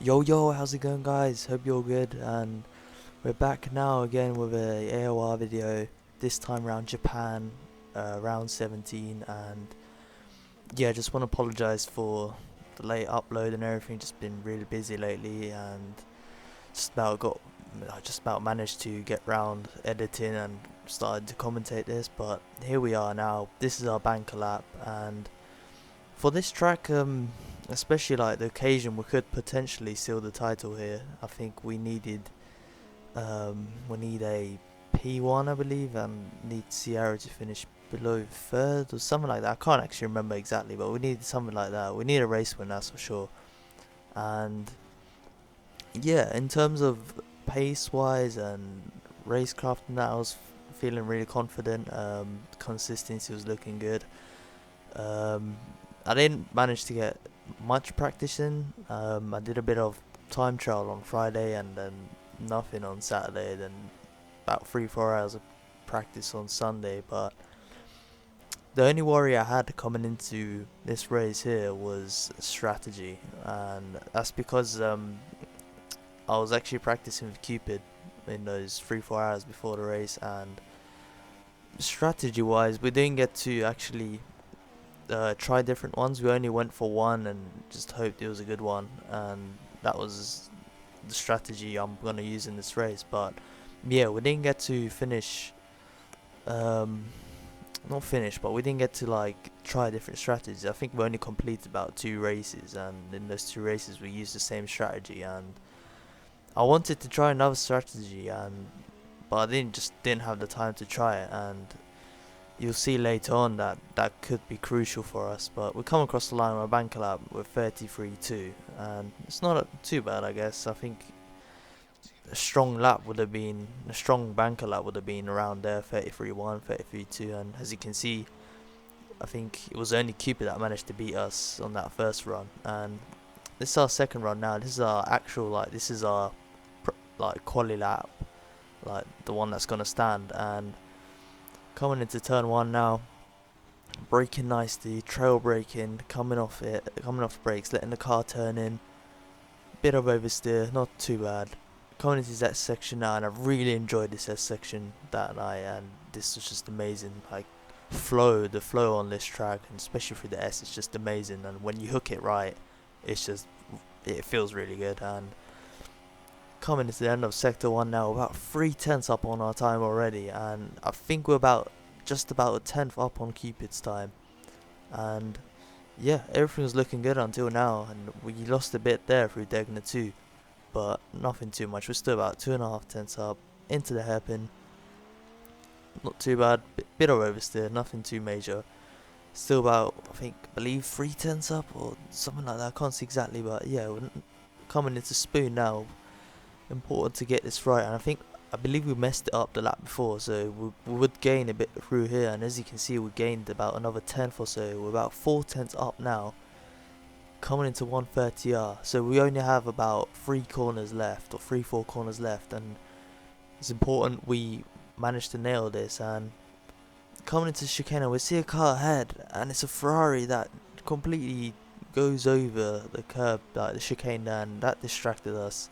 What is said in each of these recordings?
Yo, how's it going, guys? Hope you're good. And we're back now again with a AOR video. This time around Japan, round 17. And yeah, just want to apologize for the late upload and everything. Just been really busy lately, and I just about managed to get round editing and started to commentate this. But here we are now. This is our banker lap, and for this track, especially like the occasion, we could potentially seal the title here. I think we need a P1, I believe, and need Sierra to finish below third or something like that. I can't actually remember exactly, but we need something like that. We need a race win, that's for sure. And yeah, in terms of pace wise and racecraft and that, I was feeling really confident. Consistency was looking good. Um, I didn't manage to get much practice in. I did a bit of time trial on Friday and then nothing on Saturday. Then about 3-4 hours of practice on Sunday. But the only worry I had coming into this race here was strategy, and that's because I was actually practicing with Cupid in those 3-4 hours before the race, and strategy wise we didn't get to actually try different ones. We only went for one and just hoped it was a good one, and that was the strategy I'm gonna use in this race. But yeah, we didn't get to finish, not finish, but we didn't get to like try different strategies. I think we only completed about 2 races, and in those 2 races we used the same strategy. And I wanted to try another strategy, and but I didn't have the time to try it. And you'll see later on that that could be crucial for us. But we come across the line on a banker lap with 33.2, and it's not too bad, I guess. I think a strong banker lap would have been around there, 33.1, 33.2. And as you can see, I think it was only Cupid that managed to beat us on that first run. And this is our second run now. This is our actual, this is our quali lap, like the one that's gonna stand. And coming into turn 1 now, braking nicely, trail braking, coming off brakes, letting the car turn in, bit of oversteer, not too bad. Coming into that section now, and I really enjoyed this S section that night, and this was just amazing. Like the flow on this track, and especially through the S, it's just amazing. And when you hook it right, it feels really good. And coming into the end of sector 1 now, about 3/10 up on our time already, and I think we're just about a 10th up on Cupid's time. And yeah, everything was looking good until now, and we lost a bit there through Degner 2, but nothing too much. We're still about 2.5 tenths up into the hairpin. Not too bad, bit of oversteer, nothing too major. Still about, I believe 3/10 up or something like that. I can't see exactly, but yeah, we're coming into spoon now. Important to get this right, and I believe we messed it up the lap before, so we would gain a bit through here. And as you can see, we gained about another 10th or so. We're about 4/10 up now, coming into 130R. So we only have about 3-4 corners left, and it's important we manage to nail this. And coming into chicane, we see a car ahead, and it's a Ferrari that completely goes over the curb, like the chicane, and that distracted us.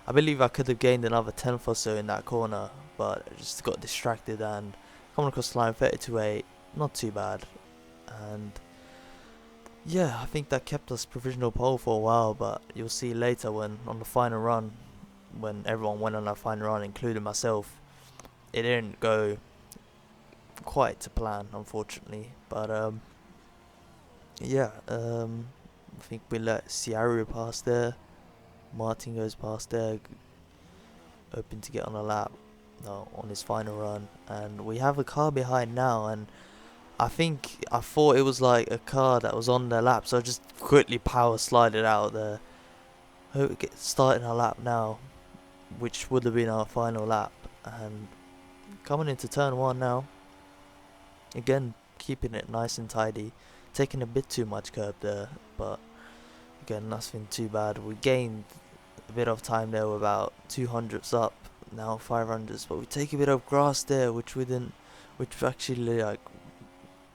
I believe I could have gained another 10th or so in that corner, but I just got distracted. And coming across the line, 32.8, not too bad. And yeah, I think that kept us provisional pole for a while, but you'll see later when on the final run, when everyone went on that final run, including myself, it didn't go quite to plan, unfortunately. But yeah, I think we let Sierra pass there. Martin goes past there, hoping to get on a lap on his final run. And we have a car behind now, and I thought it was like a car that was on their lap, so I just quickly power slided out there. Hope it gets starting our lap now, which would have been our final lap. And coming into turn 1 now, again keeping it nice and tidy, taking a bit too much curb there, but again, nothing too bad. We gained a bit of time there. We're about 200ths up now, 500ths, but we take a bit of grass there, which actually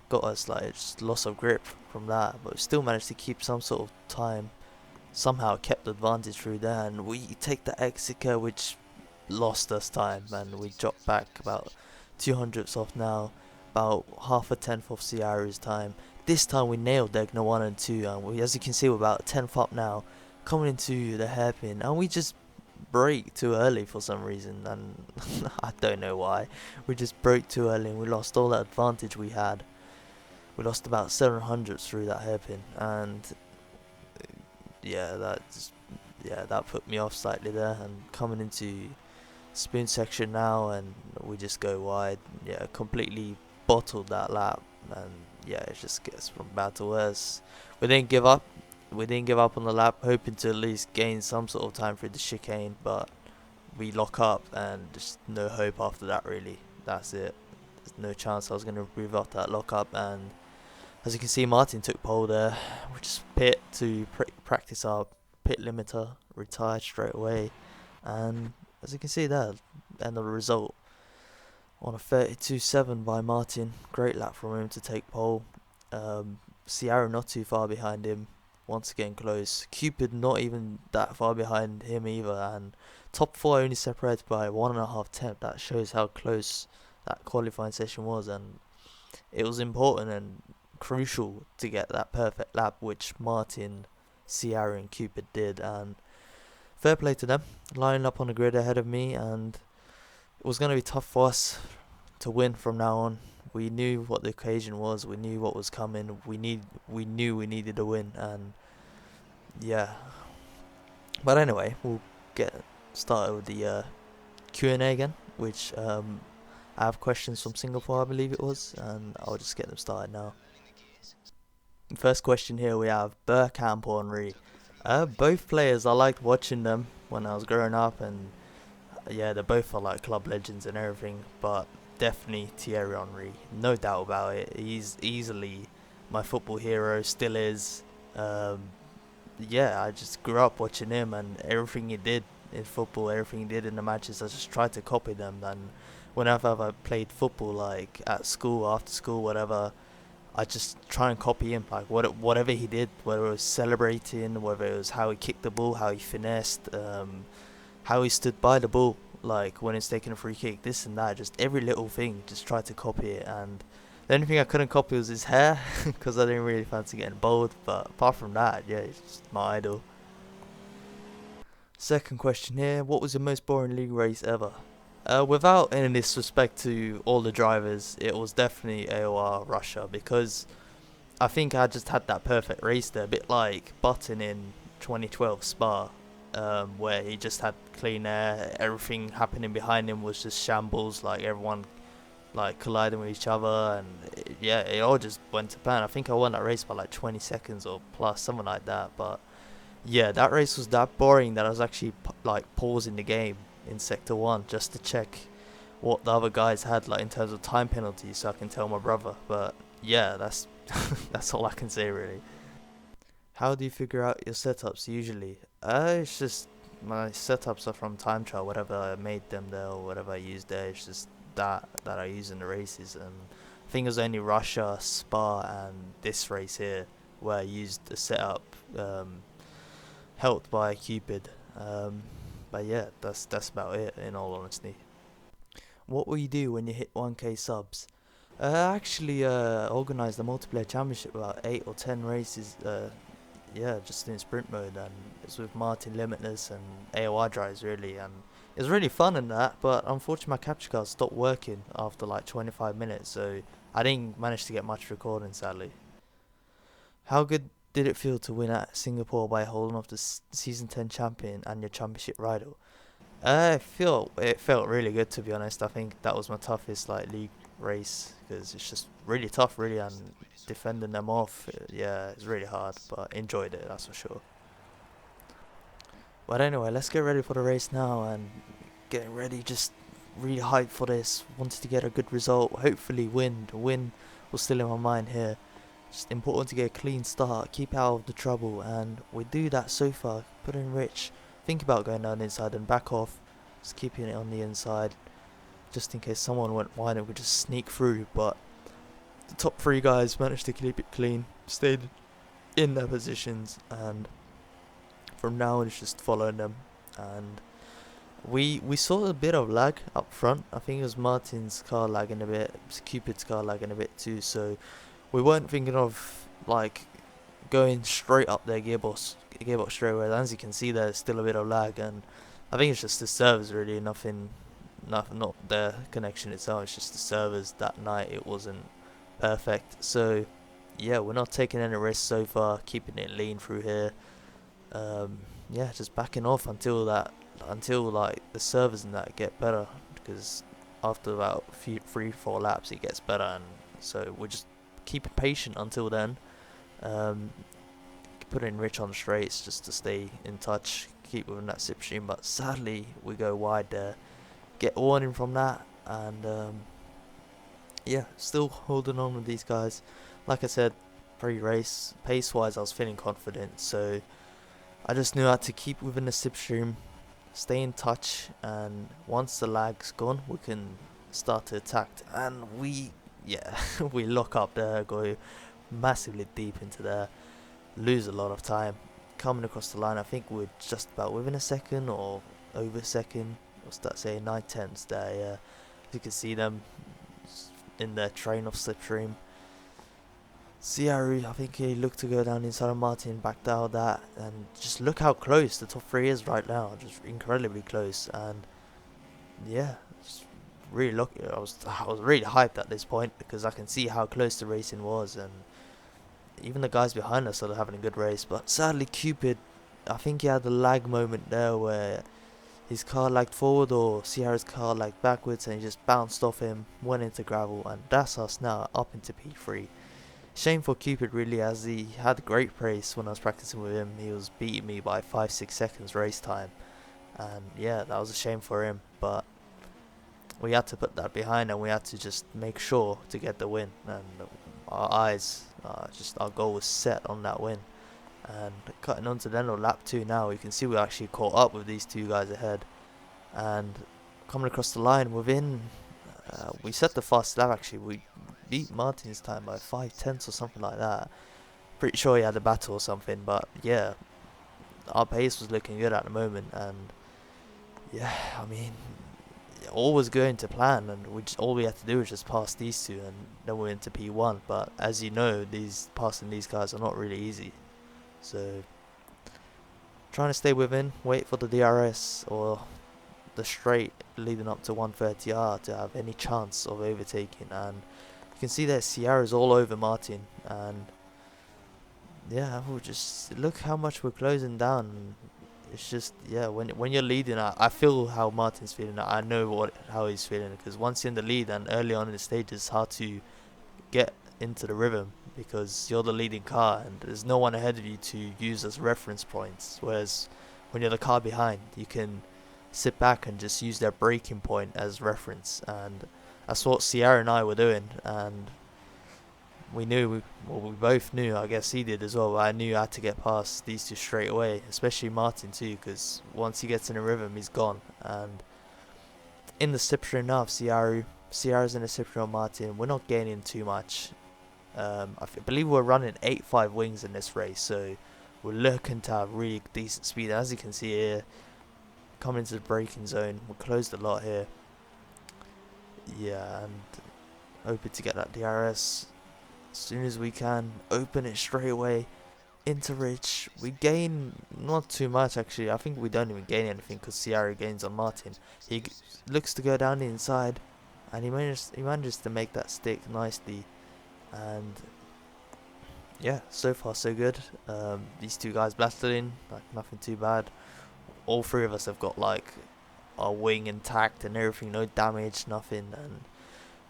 got us just loss of grip from that. But we still managed to keep some sort of time somehow kept the advantage through there, and we take the Exeter, which lost us time, and we dropped back about 200ths off now, about half a tenth off Sierra's time. This time we nailed Degner 1 and 2, and we, as you can see, we're about 10th up now, coming into the hairpin, and we just brake too early for some reason, and I don't know why. We just broke too early and we lost all that advantage we had. We lost about 700ths through that hairpin, and yeah, that put me off slightly there. And coming into spoon section now, and we just go wide. Yeah, completely bottled that lap, and yeah, it just gets from bad to worse. We didn't give up. We didn't give up on the lap, hoping to at least gain some sort of time through the chicane, but we lock up and just no hope after that really. That's it. There's no chance I was going to move off that lock up, and as you can see, Martin took pole there. We just pit to practice our pit limiter, retired straight away, and as you can see there, end of the result on a 32.7 by Martin. Great lap from him to take pole. Sierra not too far behind him, once again close. Cupid not even that far behind him either, and top 4 only separated by 1.5 tenths. That shows how close that qualifying session was, and it was important and crucial to get that perfect lap, which Martin, Sierra and Cupid did, and fair play to them, lining up on the grid ahead of me, and it was going to be tough for us to win from now on. We knew what the occasion was, we knew what was coming, we knew we needed a win, and yeah. But anyway, we'll get started with the Q&A again, which I have questions from Singapore, I believe it was, and I'll just get them started now. First question here we have Burkamp or Henry. Both players, I liked watching them when I was growing up, and yeah, they both are like club legends and everything, but definitely Thierry Henry, no doubt about it. He's easily my football hero, still is. Yeah, I just grew up watching him, and everything he did in football, everything he did in the matches, I just tried to copy them. And whenever I played football, like at school, after school, whatever, I just try and copy him, like whatever he did, whether it was celebrating, whether it was how he kicked the ball, how he finessed, how he stood by the ball, like when it's taking a free kick, this and that, just every little thing, just try to copy it. And the only thing I couldn't copy was his hair, because I didn't really fancy getting bald, but apart from that, yeah, he's just my idol. Second question here, what was your most boring league race ever? Without any disrespect to all the drivers, it was definitely AOR Russia, because I think I just had that perfect race there, a bit like Button in 2012 Spa. Where he just had clean air, everything happening behind him was just shambles, like everyone like colliding with each other, and it all just went to plan. I think I won that race by like 20 seconds or plus, something like that. But yeah, that race was that boring that I was actually like pausing the game in sector 1 just to check what the other guys had like in terms of time penalties, so I can tell my brother. But yeah, that's that's all I can say really. How do you figure out your setups usually? It's just my setups are from time trial, whatever I made them there or whatever I used there. It's just that I use in the races. And I think it was only Russia, Spa, and this race here where I used the setup helped by Cupid. But yeah, that's about it in all honesty. What will you do when you hit 1k subs? I actually organised a multiplayer championship, about 8 or 10 races. Yeah, just in sprint mode, and it's with Martin Limitless and AOR drives really, and it was really fun in that, but unfortunately my capture card stopped working after like 25 minutes, so I didn't manage to get much recording sadly. How good did it feel to win at Singapore by holding off the season 10 champion and your championship rival? It felt really good, to be honest. I think that was my toughest like league race, because it's just really tough really, and defending them off, yeah, it's really hard, but enjoyed it, that's for sure. But anyway, let's get ready for the race now, and getting ready, just really hyped for this. Wanted to get a good result, hopefully win. The win was still in my mind here. Just important to get a clean start, keep out of the trouble, and we do that so far. Put in Rich, think about going down the inside and back off, just keeping it on the inside, just in case someone went wide and we could just sneak through. But the top 3 guys managed to keep it clean, stayed in their positions, and from now on it's just following them. And we saw a bit of lag up front. I think it was Martin's car lagging a bit, Cupid's car lagging a bit too, so we weren't thinking of like going straight up their gearbox straight away. As you can see, there's still a bit of lag, and I think it's just the servers really, nothing, not the connection itself. It's just the servers that night. It wasn't perfect. So yeah, we're not taking any risks so far, keeping it lean through here. Yeah, just backing off until like the servers and that get better, because after about 3-4 laps it gets better, and so we're just keeping patient until then. Putting Rich on straights just to stay in touch, keep within that slipstream, but sadly we go wide there, get a warning from that, and yeah, still holding on with these guys. Like I said, pre-race, pace-wise I was feeling confident, so I just knew how to keep within the slipstream, stay in touch, and once the lag's gone we can start to attack. And we lock up there, go massively deep into there, lose a lot of time coming across the line. I think we're just about within a second or over a second. What's that say? 9/10 there. Yeah, you can see them in their train of slipstream. Ciaru, I think he looked to go down inside of Martin, backed out of that, and just look how close the top 3 is right now, just incredibly close. And yeah, just really lucky. I was really hyped at this point because I can see how close the racing was, and even the guys behind us are having a good race. But sadly Cupid, I think he had a lag moment there where his car lagged forward or Ciara's car lagged backwards, and he just bounced off him, went into gravel, and that's us now up into P3. Shame for Cupid really, as he had a great pace when I was practicing with him. He was beating me by 5-6 seconds race time, and yeah, that was a shame for him, but we had to put that behind and we had to just make sure to get the win, and our goal was set on that win. And cutting on to the end of lap 2 now, you can see we actually caught up with these 2 guys ahead, and coming across the line within we set the fastest lap. Actually we beat Martin's time by 5/10 or something like that. Pretty sure he had a battle or something, but yeah, our pace was looking good at the moment. And yeah, I mean, all was going to plan, and all we had to do was just pass these 2, and then we're into P1. But as you know, passing these guys are not really easy, so trying to stay within, wait for the DRS or the straight leading up to 130R to have any chance of overtaking. And you can see that Ciara's all over Martin, and yeah, we'll just look how much we're closing down. It's just, yeah, when you're leading, I feel how Martin's feeling. I know how he's feeling, because once you're in the lead and early on in the stage, it's hard to get into the rhythm because you're the leading car and there's no one ahead of you to use as reference points. Whereas when you're the car behind, you can sit back and just use their braking point as reference, and that's what Ciara and I were doing. And we both knew, I guess he did as well, but I knew I had to get past these 2 straight away, especially Martin too, because once he gets in a rhythm he's gone. And in the slipstream now of Ciara's in the slipstream of Martin, we're not gaining too much. I believe we're running 8.5 wings in this race, so we're looking to have really decent speed. As you can see here, coming into the braking zone, we're closed a lot here. Yeah, and hoping to get that DRS as soon as we can, open it straight away into Rich. We gain not too much actually. I think we don't even gain anything because Ciara gains on Martin. He looks to go down the inside, and he manages to make that stick nicely. And yeah, so far so good. These 2 guys battling, like nothing too bad. All 3 of us have got like our wing intact and everything, no damage, nothing. And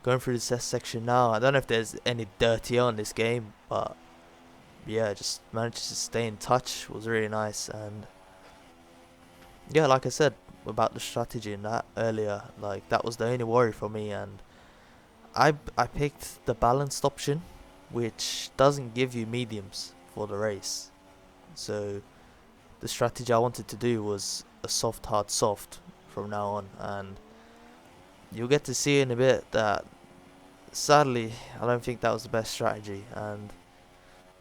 going through the test section now, I don't know if there's any dirty on this game, but yeah, just managed to stay in touch, was really nice. And yeah, like I said about the strategy and that earlier, like that was the only worry for me, and I picked the balanced option, which doesn't give you mediums for the race. So the strategy I wanted to do was a soft hard soft from now on, and you'll get to see in a bit that sadly I don't think that was the best strategy, and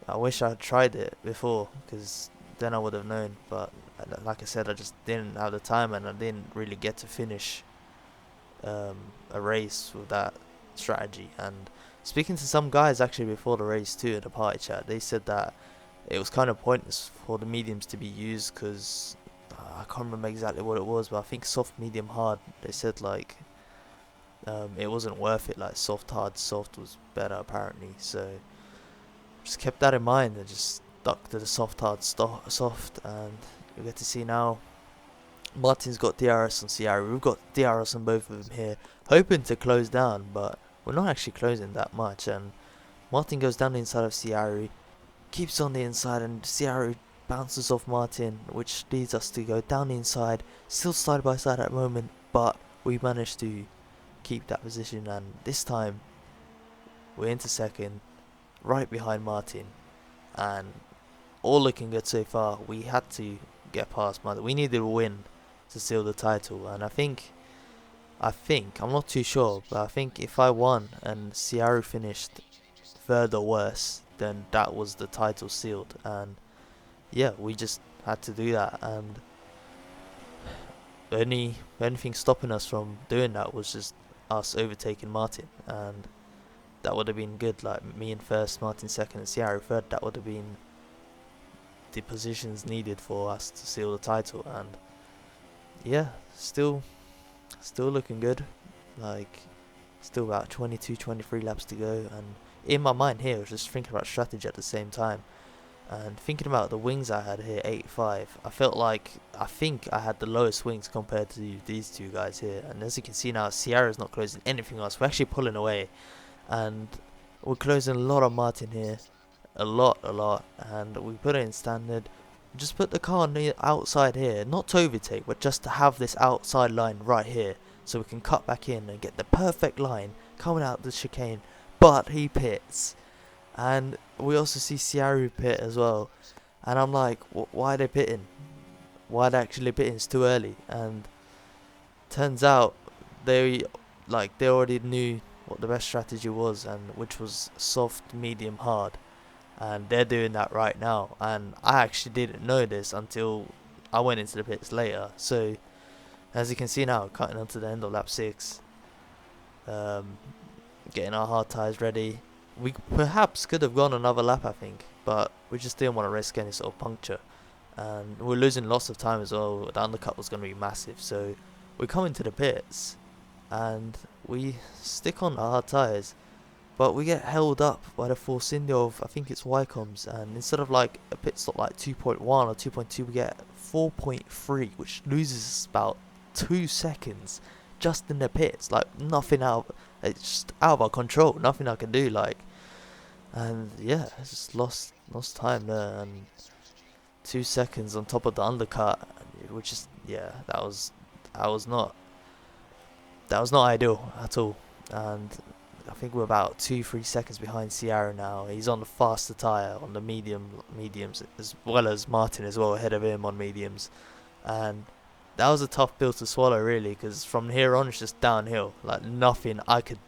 I wish I had tried it before, because then I would have known. But like I said, I just didn't have the time, and I didn't really get to finish a race with that strategy. And speaking to some guys actually before the race too in the party chat, they said that it was kind of pointless for the mediums to be used because I can't remember exactly what it was, but I think soft, medium, hard. They said like it wasn't worth it. Like soft, hard, soft was better apparently. So just kept that in mind and just stuck to the soft, hard, soft. And you get to see now. Martin's got DRS on Ciara. We've got DRS on both of them here, hoping to close down, but we're not actually closing that much. And Martin goes down the inside of Ciara, keeps on the inside, and Ciara bounces off Martin, which leads us to go down the inside, still side by side at the moment, but we managed to keep that position, and this time we're into second, right behind Martin, and all looking good so far. We had to get past Martin. We needed a win to seal the title, and I think I'm not too sure, but I think if I won and Ciara finished third or worse, then that was the title sealed. And yeah, we just had to do that, and anything stopping us from doing that was just us overtaking Martin, and that would have been good. Like me in first, Martin second, and Ciara third. That would have been the positions needed for us to seal the title. And yeah, still looking good. Like still about 22, 23 laps to go, and in my mind here I was just thinking about strategy at the same time, and thinking about the wings I had here, 85. I think I had the lowest wings compared to these two guys here, and as you can see now, Ciara's not closing anything else. We're actually pulling away, and we're closing a lot on Martin here, a lot, and we put it in standard. Just put the car on the outside here, not to overtake, but just to have this outside line right here, so we can cut back in and get the perfect line coming out the chicane. But he pits, and we also see Ciara pit as well, and I'm like, why are they pitting? Why are they actually pitting? It's too early. And turns out they already knew what the best strategy was, and which was soft, medium, hard. And they're doing that right now, and I actually didn't know this until I went into the pits later. So as you can see now, cutting onto the end of lap 6, getting our hard tyres ready. We perhaps could have gone another lap, I think, but we just didn't want to risk any sort of puncture, and we're losing lots of time as well. The undercut was going to be massive, so we come into the pits and we stick on the hard tyres. But we get held up by the force india of, I think it's Wycombs, and instead of like a pit stop like 2.1 or 2.2, we get 4.3, which loses us about 2 seconds just in the pits. Like nothing it's just out of our control, nothing I can do. Like, and yeah, I just lost time there, and 2 seconds on top of the undercut, which is, yeah, that was not ideal at all. And I think we're about 2-3 seconds behind Ciara now. He's on the faster tyre, on the mediums, as well as Martin as well, ahead of him on mediums. And that was a tough pill to swallow, really, because from here on it's just downhill. Like nothing I could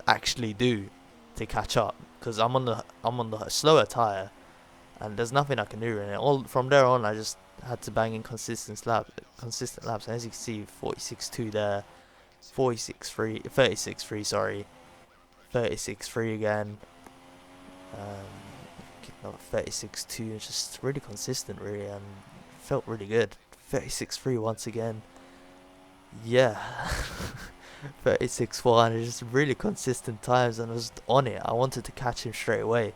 actually do to catch up, because I'm on the slower tyre, and there's nothing I can do. And all from there on, I just had to bang in consistent laps. And as you can see, 46.2 there, 36.3, sorry. 36.3 again, another 36.2, just really consistent, really, and felt really good. 36.3 once again, yeah. 36.4, and just really consistent times, and I was on it. I wanted to catch him straight away.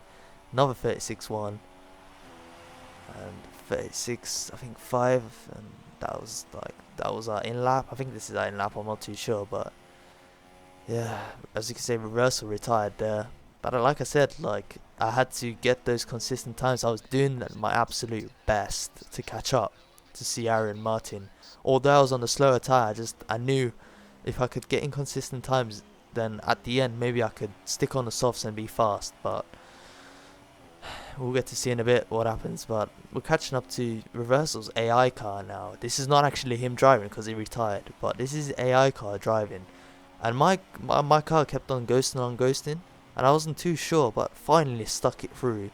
Another 36.1, and 36, I think 5, and that was our in lap. I think this is our in lap, I'm not too sure, but yeah, as you can see, reversal retired there. But like I said, like I had to get those consistent times. I was doing my absolute best to catch up to Ciara and Martin. Although I was on the slower tyre, I knew if I could get inconsistent times, then at the end maybe I could stick on the softs and be fast. But we'll get to see in a bit what happens. But we're catching up to Reversal's AI car now. This is not actually him driving because he retired, but this is AI car driving. And my car kept on ghosting, and I wasn't too sure, but finally stuck it through.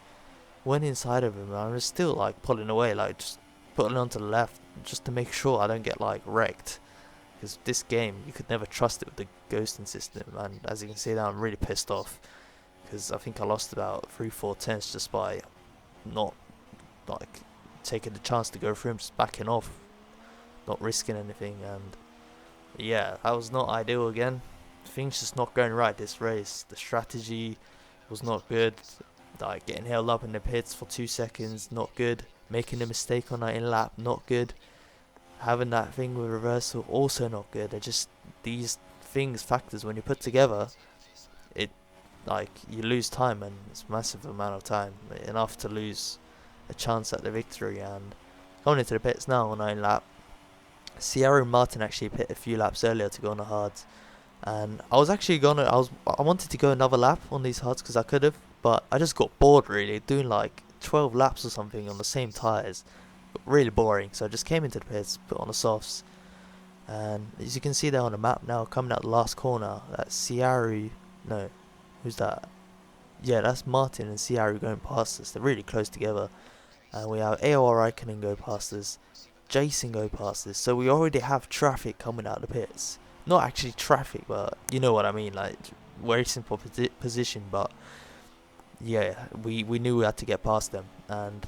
went inside of him and I was still like pulling away, like just pulling onto the left just to make sure I don't get like wrecked. Because this game, you could never trust it with the ghosting system, and as you can see now, I'm really pissed off because I think I lost about 3-4 tenths just by not like taking the chance to go through him, just backing off, not risking anything. And yeah, that was not ideal again. Things just not going right this race. The strategy was not good. Like getting held up in the pits for 2 seconds, not good. Making a mistake on that in lap, not good. Having that thing with reversal, also not good. They're just these factors when you put together, it like you lose time, and it's a massive amount of time, enough to lose a chance at the victory. And going into the pits now on 9 lap, Sierra and Martin actually pit a few laps earlier to go on the hards, and I wanted to go another lap on these hards because I could have, but I just got bored really doing like 12 laps or something on the same tyres. Really boring, so I just came into the pits, put on the softs, and as you can see there on the map now, coming out the last corner, that's Sierra, no, who's that? Yeah, that's Martin and Sierra going past us. They're really close together, and we have AOR XB1 go past us, Jason go past us, so we already have traffic coming out of the pits. Not actually traffic, but you know what I mean, like very simple position, but yeah, we knew we had to get past them, and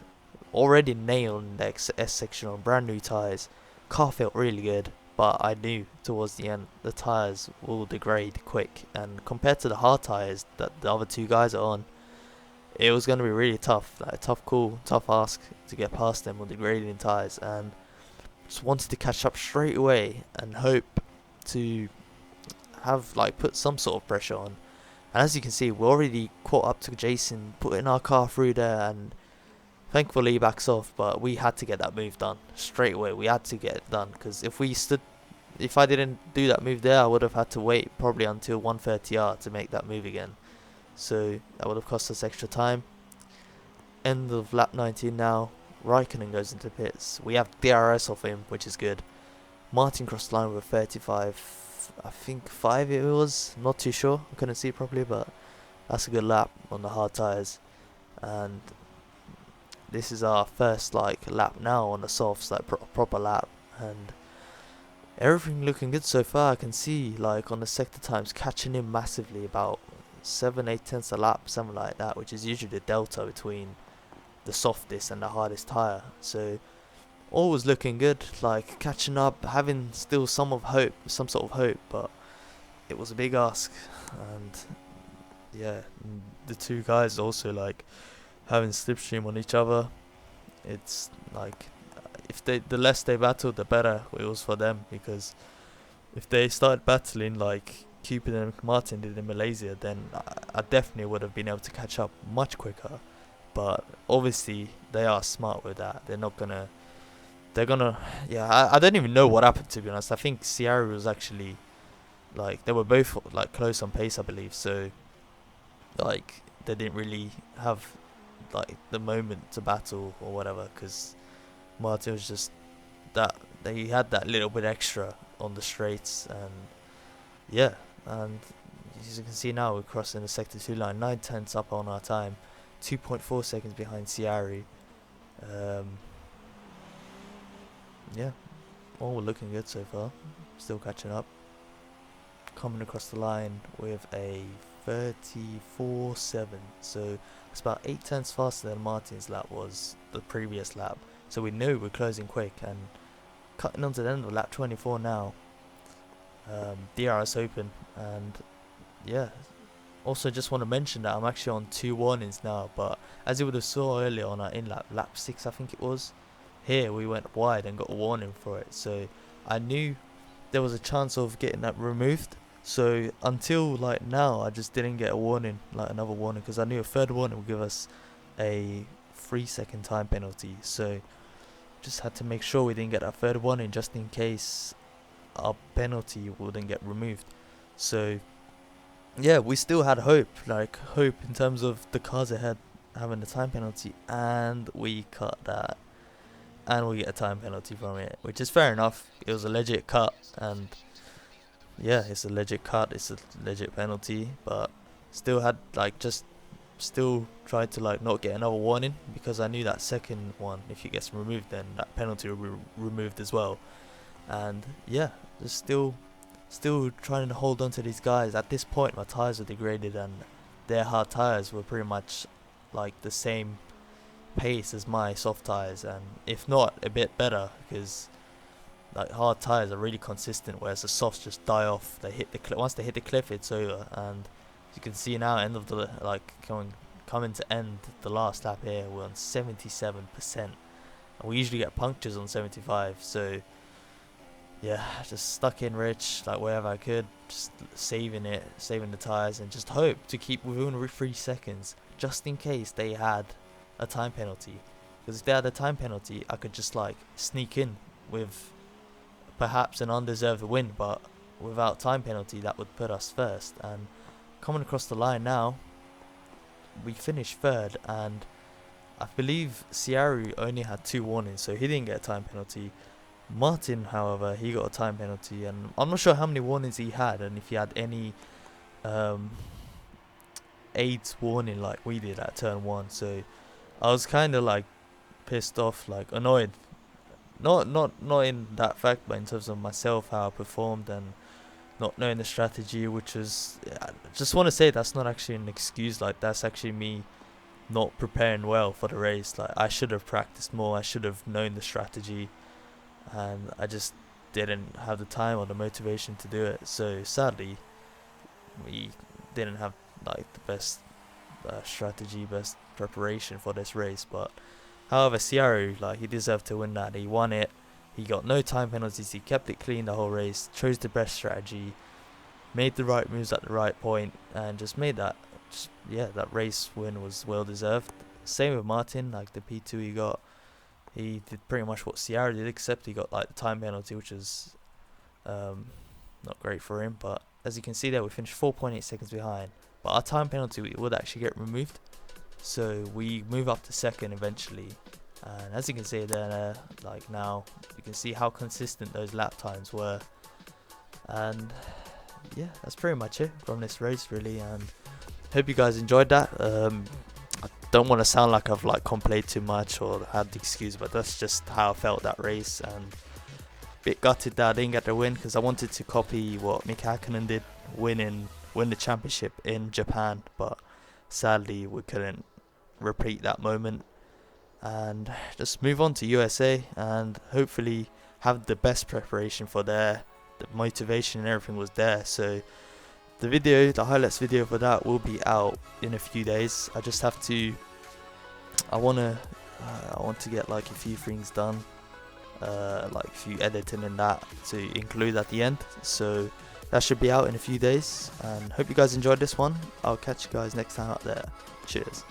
already nailing the S section on brand new tyres. Car felt really good, but I knew towards the end the tyres will degrade quick, and compared to the hard tyres that the other two guys are on, it was going to be really tough, like a tough call, tough ask to get past them on degrading tyres, and just wanted to catch up straight away and hope to have like put some sort of pressure on. And as you can see, we already caught up to Jason, putting our car through there, and thankfully he backs off, but we had to get that move done straight away. We had to get it done, because if I didn't do that move there, I would have had to wait probably until 130R to make that move again. So that would have cost us extra time. End of lap 19 now. Raikkonen goes into pits. We have DRS off him, which is good. Martin crossed the line with 35, I think 5 it was. I'm not too sure. I couldn't see it properly, but that's a good lap on the hard tyres. And this is our first like lap now on the softs, like proper lap, and everything looking good so far. I can see like on the sector times catching in massively, about 7-8 tenths a lap, something like that, which is usually the delta between the softest and the hardest tyre. So all was looking good, like catching up, having still some sort of hope, but it was a big ask. And yeah, the two guys also like having slipstream on each other. It's like if the less they battled, the better it was for them, because if they started battling like Cupid and Martin did in Malaysia, then I definitely would have been able to catch up much quicker. But obviously they are smart with that. They're gonna I don't even know what happened, to be honest. I think Sierra was actually like, they were both like close on pace, I believe, so like they didn't really have like the moment to battle or whatever, because Martin was just he had that little bit extra on the straights. And yeah, and as you can see now, we're crossing the sector 2 line, 9 tenths up on our time, 2.4 seconds behind Sierra. Yeah, all looking good so far. Still catching up. Coming across the line with a 34.7, so it's about 8 tenths faster than Martin's lap was the previous lap. So we knew we're closing quick, and cutting on to the end of lap 24 now. DRS open, and yeah. Also just want to mention that I'm actually on 2 warnings now, but as you would have saw earlier on our in-lap, lap 6 I think it was, here we went wide and got a warning for it. So I knew there was a chance of getting that removed. So until like now, I just didn't get a warning, like another warning, because I knew a third warning would give us a 3-second time penalty. So just had to make sure we didn't get that third warning, just in case our penalty wouldn't get removed. So yeah, we still had hope in terms of the cars ahead having the time penalty, and we cut that, and we get a time penalty from it, which is fair enough. It was a legit cut, and yeah, it's a legit cut, it's a legit penalty, but still had like just still tried to like not get another warning, because I knew that second one, if he gets removed, then that penalty will be removed as well. And yeah, just still trying to hold on to these guys. At this point my tires were degraded, and their hard tires were pretty much like the same pace as my soft tires, and if not a bit better, because like hard tires are really consistent, whereas the softs just die off. They hit the cliff. Once they hit the cliff, it's over. And as you can see now, end of the coming to end the last lap here, we're on 77%, and we usually get punctures on 75. So yeah, just stuck in rich like wherever I could, just saving the tires, and just hope to keep within 3 seconds, just in case they had a time penalty. Because if they had a time penalty, I could just like sneak in with perhaps an undeserved win, but without time penalty that would put us first. And coming across the line now, we finished third, and I believe Ciaru only had 2 warnings, so he didn't get a time penalty. Martin, however, he got a time penalty, and I'm not sure how many warnings he had, and if he had any aids warning like we did at turn 1. So I was kind of like pissed off, like annoyed, not in that fact, but in terms of myself, how I performed, and not knowing the strategy, which was, I just want to say that's not actually an excuse. Like, that's actually me not preparing well for the race. Like, I should have practiced more, I should have known the strategy, and I just didn't have the time or the motivation to do it. So sadly, we didn't have like the best strategy, best preparation for this race. But however, Ciaru, like, he deserved to win that. He won it. He got no time penalties. He kept it clean the whole race, chose the best strategy, made the right moves at the right point, and just made that, that race win was well deserved. Same with Martin, like the P2 he got, he did pretty much what Ciaru did, except he got like the time penalty, which is not great for him. But as you can see there, we finished 4.8 seconds behind. But our time penalty would actually get removed, so we move up to second eventually. And as you can see there, like now, you can see how consistent those lap times were. And yeah, that's pretty much it from this race, really. And hope you guys enjoyed that. I don't want to sound like I've like complained too much or had the excuse, but that's just how I felt that race. And a bit gutted that I didn't get the win, because I wanted to copy what Mick Hakkinen did, win the championship in Japan, but sadly we couldn't repeat that moment, and just move on to USA and hopefully have the best preparation for there. The motivation and everything was there, so the highlights video for that will be out in a few days. I just have to, I want to get like a few things done, like a few editing and that to include at the end, so that should be out in a few days. And hope you guys enjoyed this one. I'll catch you guys next time out there. Cheers.